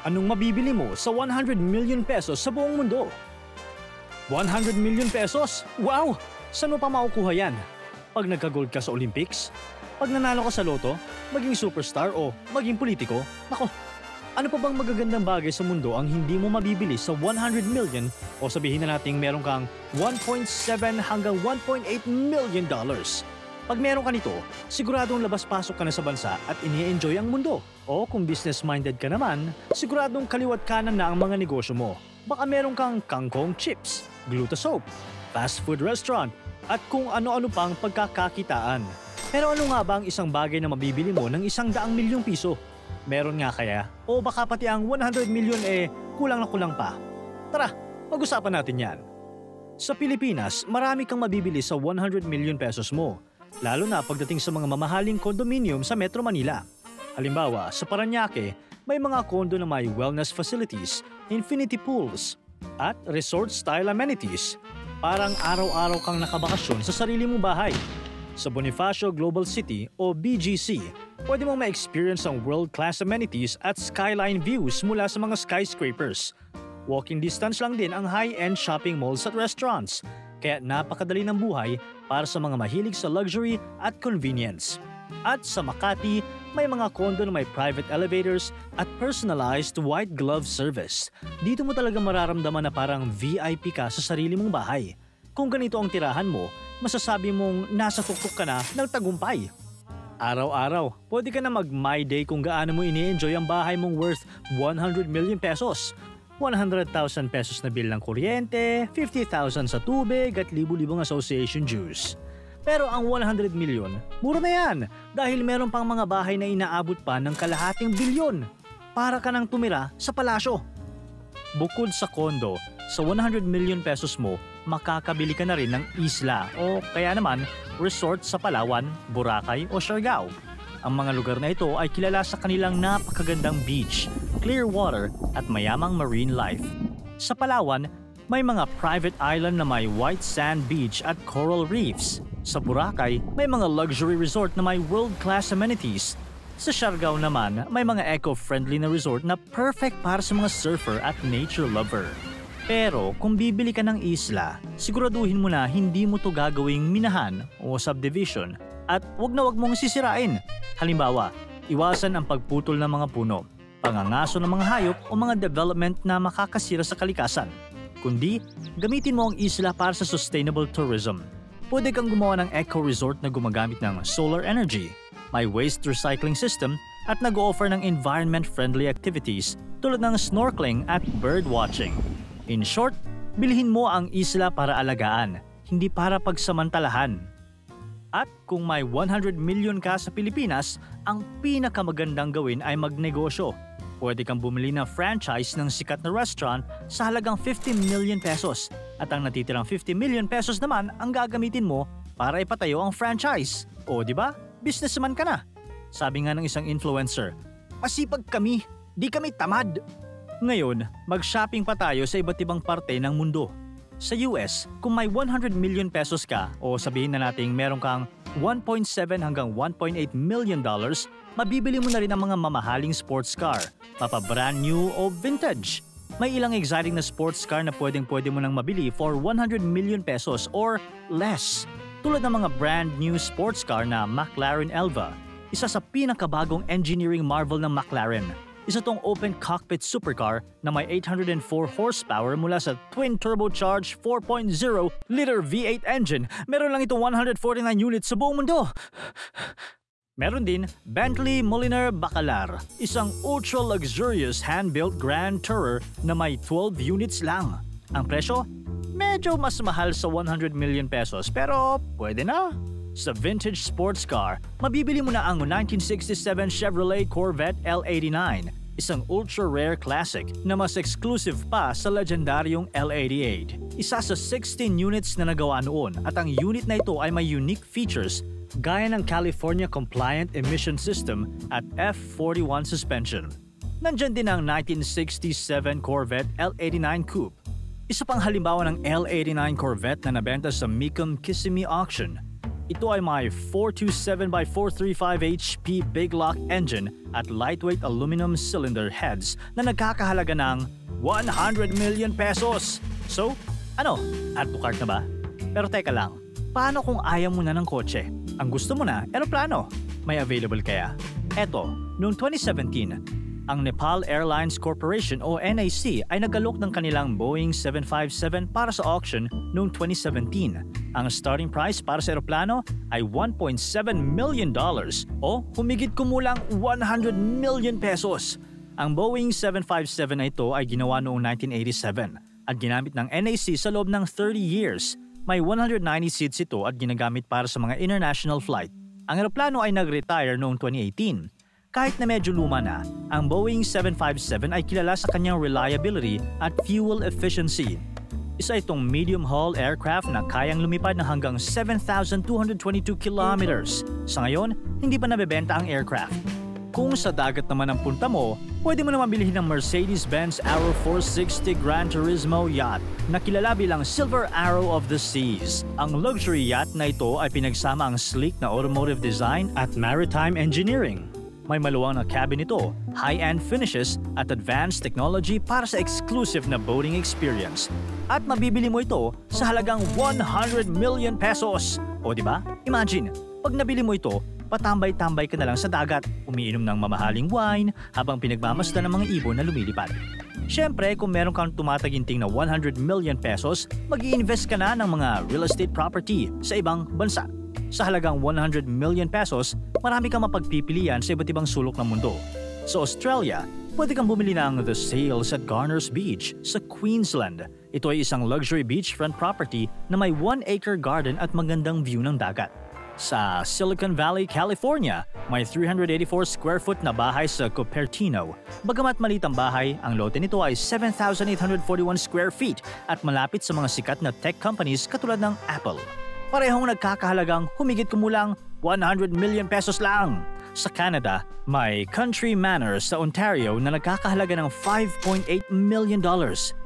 Anong mabibili mo sa 100 million pesos sa buong mundo? 100 million pesos? Wow! Saan mo pa makukuha yan? Pag nagka-gold ka sa Olympics? Pag nanalo ka sa loto? Maging superstar o maging politiko? Nako, ano pa bang magagandang bagay sa mundo ang hindi mo mabibili sa 100 million o sabihin na nating meron kang 1.7 hanggang 1.8 million dollars? Pag meron ka nito, siguradong labas-pasok ka na sa bansa at ini-enjoy ang mundo. O kung business-minded ka naman, siguradong kaliwat kanan na ang mga negosyo mo. Baka meron kang kangkong chips, gluta soap, fast food restaurant, at kung ano-ano pang pagkakakitaan. Pero ano nga ba ang isang bagay na mabibili mo ng 100 milyong piso? Meron nga kaya? O baka pati ang 100 million kulang na kulang pa? Tara, pag-usapan natin yan. Sa Pilipinas, marami kang mabibili sa 100 million pesos mo. Lalo na pagdating sa mga mamahaling condominium sa Metro Manila. Halimbawa, sa Parañaque, may mga condo na may wellness facilities, infinity pools, at resort-style amenities. Parang araw-araw kang nakabakasyon sa sarili mong bahay. Sa Bonifacio Global City o BGC, pwede mong ma-experience ang world-class amenities at skyline views mula sa mga skyscrapers. Walking distance lang din ang high-end shopping malls at restaurants. Kaya napakadali ng buhay para sa mga mahilig sa luxury at convenience. At sa Makati, may mga condo na may private elevators at personalized white glove service. Dito mo talaga mararamdaman na parang VIP ka sa sarili mong bahay. Kung ganito ang tirahan mo, masasabi mong nasa tuktok ka na ng tagumpay. Araw-araw, pwede ka na mag-My Day kung gaano mo ini-enjoy ang bahay mong worth 100 million pesos. 100,000 pesos na bill ng kuryente, 50,000 sa tubig at libu-libong association dues. Pero ang 100 million, mura na yan dahil meron pang mga bahay na inaabot pa ng kalahating bilyon. Para ka nang tumira sa palasyo. Bukod sa kondo, sa 100 million pesos mo, makakabili ka na rin ng isla o kaya naman resort sa Palawan, Boracay o Siargao. Ang mga lugar na ito ay kilala sa kanilang napakagandang beach, clear water at mayamang marine life. Sa Palawan, may mga private island na may white sand beach at coral reefs. Sa Boracay, may mga luxury resort na may world-class amenities. Sa Siargao naman, may mga eco-friendly na resort na perfect para sa mga surfer at nature lover. Pero kung bibili ka ng isla, siguraduhin mo na hindi mo to gagawing minahan o subdivision at wag mong sisirain. Halimbawa, iwasan ang pagputol ng mga puno, pangangaso ng mga hayop o mga development na makakasira sa kalikasan. Kundi, gamitin mo ang isla para sa sustainable tourism. Pwede kang gumawa ng eco-resort na gumagamit ng solar energy, may waste recycling system at nag-o-offer ng environment-friendly activities tulad ng snorkeling at bird watching. In short, bilhin mo ang isla para alagaan, hindi para pagsamantalahan. At kung may 100 million ka sa Pilipinas, ang pinakamagandang gawin ay magnegosyo. Pwede kang bumili ng franchise ng sikat na restaurant sa halagang 50 million pesos. At ang natitirang 50 million pesos naman ang gagamitin mo para ipatayo ang franchise. O di ba? Businessman ka na. Sabi nga ng isang influencer, "Masipag kami, di kami tamad." Ngayon, mag-shopping pa tayo sa iba't ibang parte ng mundo. Sa US, kung may 100 million pesos ka o sabihin na nating meron kang 1.7 hanggang 1.8 million dollars, mabibili mo na rin ang mga mamahaling sports car, mapa brand new o vintage. May ilang exciting na sports car na pwedeng-pwede mo nang mabili for 100 million pesos or less. Tulad ng mga brand new sports car na McLaren Elva, isa sa pinakabagong engineering marvel ng McLaren. Isa tong open cockpit supercar na may 804 horsepower mula sa twin-turbocharged 4.0-liter V8 engine. Meron lang ito 149 units sa buong mundo. Meron din Bentley Mulliner Bacalar, isang ultra-luxurious hand-built Grand Tourer na may 12 units lang. Ang presyo? Medyo mas mahal sa 100 million pesos pero pwede na. Sa vintage sports car, mabibili mo na ang 1967 Chevrolet Corvette L89, isang ultra-rare classic na mas exclusive pa sa legendaryong L88. Isa sa 16 units na nagawa noon at ang unit na ito ay may unique features gaya ng California-compliant emission system at F41 suspension. Nandyan din ang 1967 Corvette L89 Coupe. Isa pang halimbawa ng L89 Corvette na nabenta sa Mecum Kissimmee Auction. Ito ay may 427x435 HP Big Lock engine at lightweight aluminum cylinder heads na nagkakahalaga ng 100 million pesos. So, ano? Add to cart na ba? Pero teka lang, paano kung ayaw mo na ng kotse? Ang gusto mo na, eroplano? May available kaya? Eto, noong 2017, ang Nepal Airlines Corporation o NAC ay nagalok ng kanilang Boeing 757 para sa auction noong 2017. Ang starting price para sa eroplano ay $1.7 million o humigit kumulang 100 million pesos. Ang Boeing 757 na ito ay ginawa noong 1987 at ginamit ng NAC sa loob ng 30 years. May 190 seats ito at ginagamit para sa mga international flight. Ang eroplano ay nag-retire noong 2018. Kahit na medyo luma na, ang Boeing 757 ay kilala sa kanyang reliability at fuel efficiency. Isa itong medium-haul aircraft na kayang lumipad ng hanggang 7,222 kilometers. Sa ngayon, hindi pa nabebenta ang aircraft. Kung sa dagat naman ang punta mo, pwede mo naman bilhin ng Mercedes-Benz Arrow 460 Gran Turismo yacht na kilala bilang Silver Arrow of the Seas. Ang luxury yacht na ito ay pinagsama ang sleek na automotive design at maritime engineering. May maluwang na cabin ito, high-end finishes at advanced technology para sa exclusive na boating experience. At mabibili mo ito sa halagang 100 million pesos. O di ba? Imagine, pag nabili mo ito, patambay-tambay ka na lang sa dagat, umiinom ng mamahaling wine habang pinagmamasdan ng mga ibon na lumilipad. Siyempre, kung meron kang tumataginting na 100 million pesos, mag-i-invest ka na ng mga real estate property sa ibang bansa. Sa halagang 100 million pesos, marami kang mapagpipilian sa iba't ibang sulok ng mundo. Sa Australia, pwede kang bumili ng The Sails at Garners Beach sa Queensland. Ito ay isang luxury beachfront property na may 1-acre garden at magandang view ng dagat. Sa Silicon Valley, California, may 384 square foot na bahay sa Cupertino. Bagamat maliit ang bahay, ang lote nito ay 7,841 square feet at malapit sa mga sikat na tech companies katulad ng Apple. Parehong nagkakahalagang humigit kumulang 100 million pesos lang. Sa Canada, may Country Manor sa Ontario na nagkakahalaga ng $5.8 million.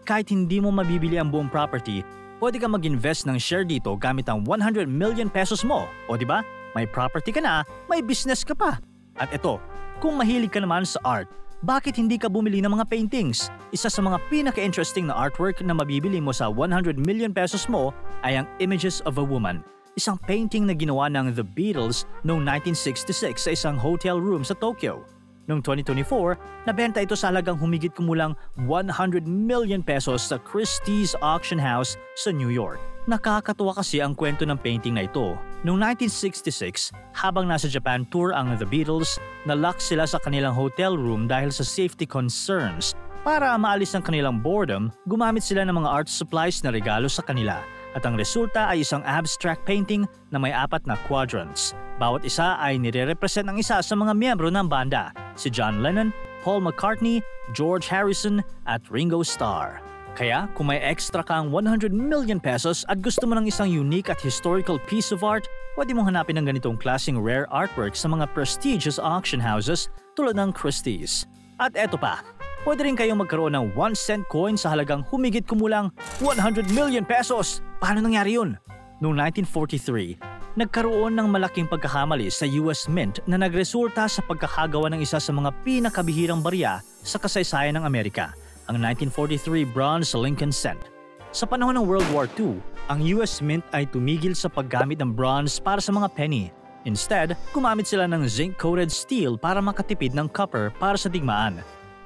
Kahit hindi mo mabibili ang buong property, pwede kang mag-invest ng share dito gamit ang 100 million pesos mo. O di ba? May property ka na, may business ka pa. At ito, kung mahilig ka naman sa art, bakit hindi ka bumili ng mga paintings? Isa sa mga pinaka-interesting na artwork na mabibili mo sa 100 million pesos mo ay ang Images of a Woman. Isang painting na ginawa ng The Beatles noong 1966 sa isang hotel room sa Tokyo. Noong 2024, nabenta ito sa halagang humigit kumulang 100 million pesos sa Christie's Auction House sa New York. Nakakatuwa kasi ang kwento ng painting na ito. Noong 1966, habang nasa Japan tour ang The Beatles, nalock sila sa kanilang hotel room dahil sa safety concerns. Para maalis ang kanilang boredom, gumamit sila ng mga art supplies na regalo sa kanila. At ang resulta ay isang abstract painting na may 4 na quadrants. Bawat isa ay nire-represent ng isa sa mga miyembro ng banda, si John Lennon, Paul McCartney, George Harrison at Ringo Starr. Kaya kung may extra kang 100 million pesos at gusto mo ng isang unique at historical piece of art, pwede mong hanapin ng ganitong klaseng rare artwork sa mga prestigious auction houses tulad ng Christie's. At eto pa, pwede rin kayong magkaroon ng 1-cent coin sa halagang humigit kumulang 100 million pesos. Paano nangyari yun? Noong 1943, nagkaroon ng malaking pagkakamali sa US Mint na nagresulta sa pagkakagawa ng isa sa mga pinakabihirang barya sa kasaysayan ng Amerika, ang 1943 bronze Lincoln Cent. Sa panahon ng World War II, ang US Mint ay tumigil sa paggamit ng bronze para sa mga penny. Instead, gumamit sila ng zinc-coated steel para makatipid ng copper para sa digmaan.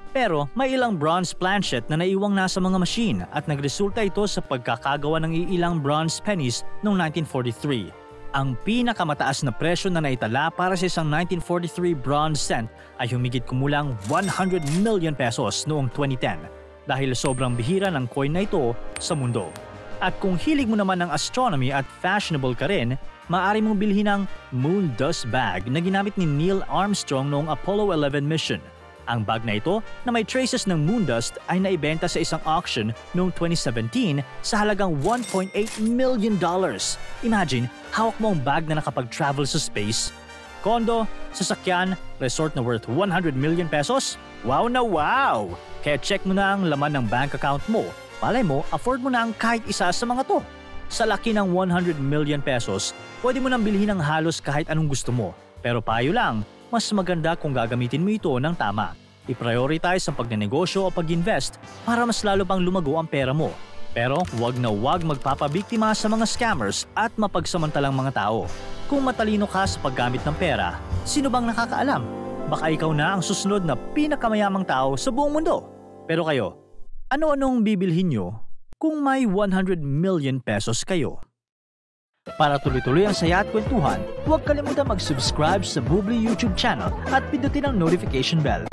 Pero may ilang bronze planchet na naiwang nasa mga machine at nagresulta ito sa pagkakagawa ng ilang bronze pennies noong 1943. Ang pinakamataas na presyo na naitala para sa isang 1943 bronze cent ay humigit kumulang 100 million pesos noong 2010 dahil sobrang bihira ng coin na ito sa mundo. At kung hilig mo naman ng astronomy at fashionable ka rin, maaari mong bilhin ang Moon Dust Bag na ginamit ni Neil Armstrong noong Apollo 11 mission. Ang bag na ito na may traces ng moon dust ay naibenta sa isang auction noong 2017 sa halagang $1.8 million. Imagine, hawak mo ang bag na nakapag-travel sa space. Kondo, sasakyan, resort na worth 100 million pesos? Wow na wow! Kaya check mo na ang laman ng bank account mo. Malay mo, afford mo na ang kahit isa sa mga to. Sa laki ng 100 million pesos, pwede mo nang bilhin ang halos kahit anong gusto mo. Pero payo lang, mas maganda kung gagamitin mo ito ng tama. I-prioritize ang pagnenegosyo o pag-invest para mas lalo pang lumago ang pera mo. Pero wag na wag magpapabiktima sa mga scammers at mapagsamantalang mga tao. Kung matalino ka sa paggamit ng pera, sino bang nakakaalam? Baka ikaw na ang susunod na pinakamayamang tao sa buong mundo. Pero kayo, ano-anong bibilhin nyo kung may 100 million pesos kayo? Para tuloy-tuloy ang saya at kwentuhan, huwag kalimutan mag-subscribe sa Bubbly YouTube channel at pindutin ang notification bell.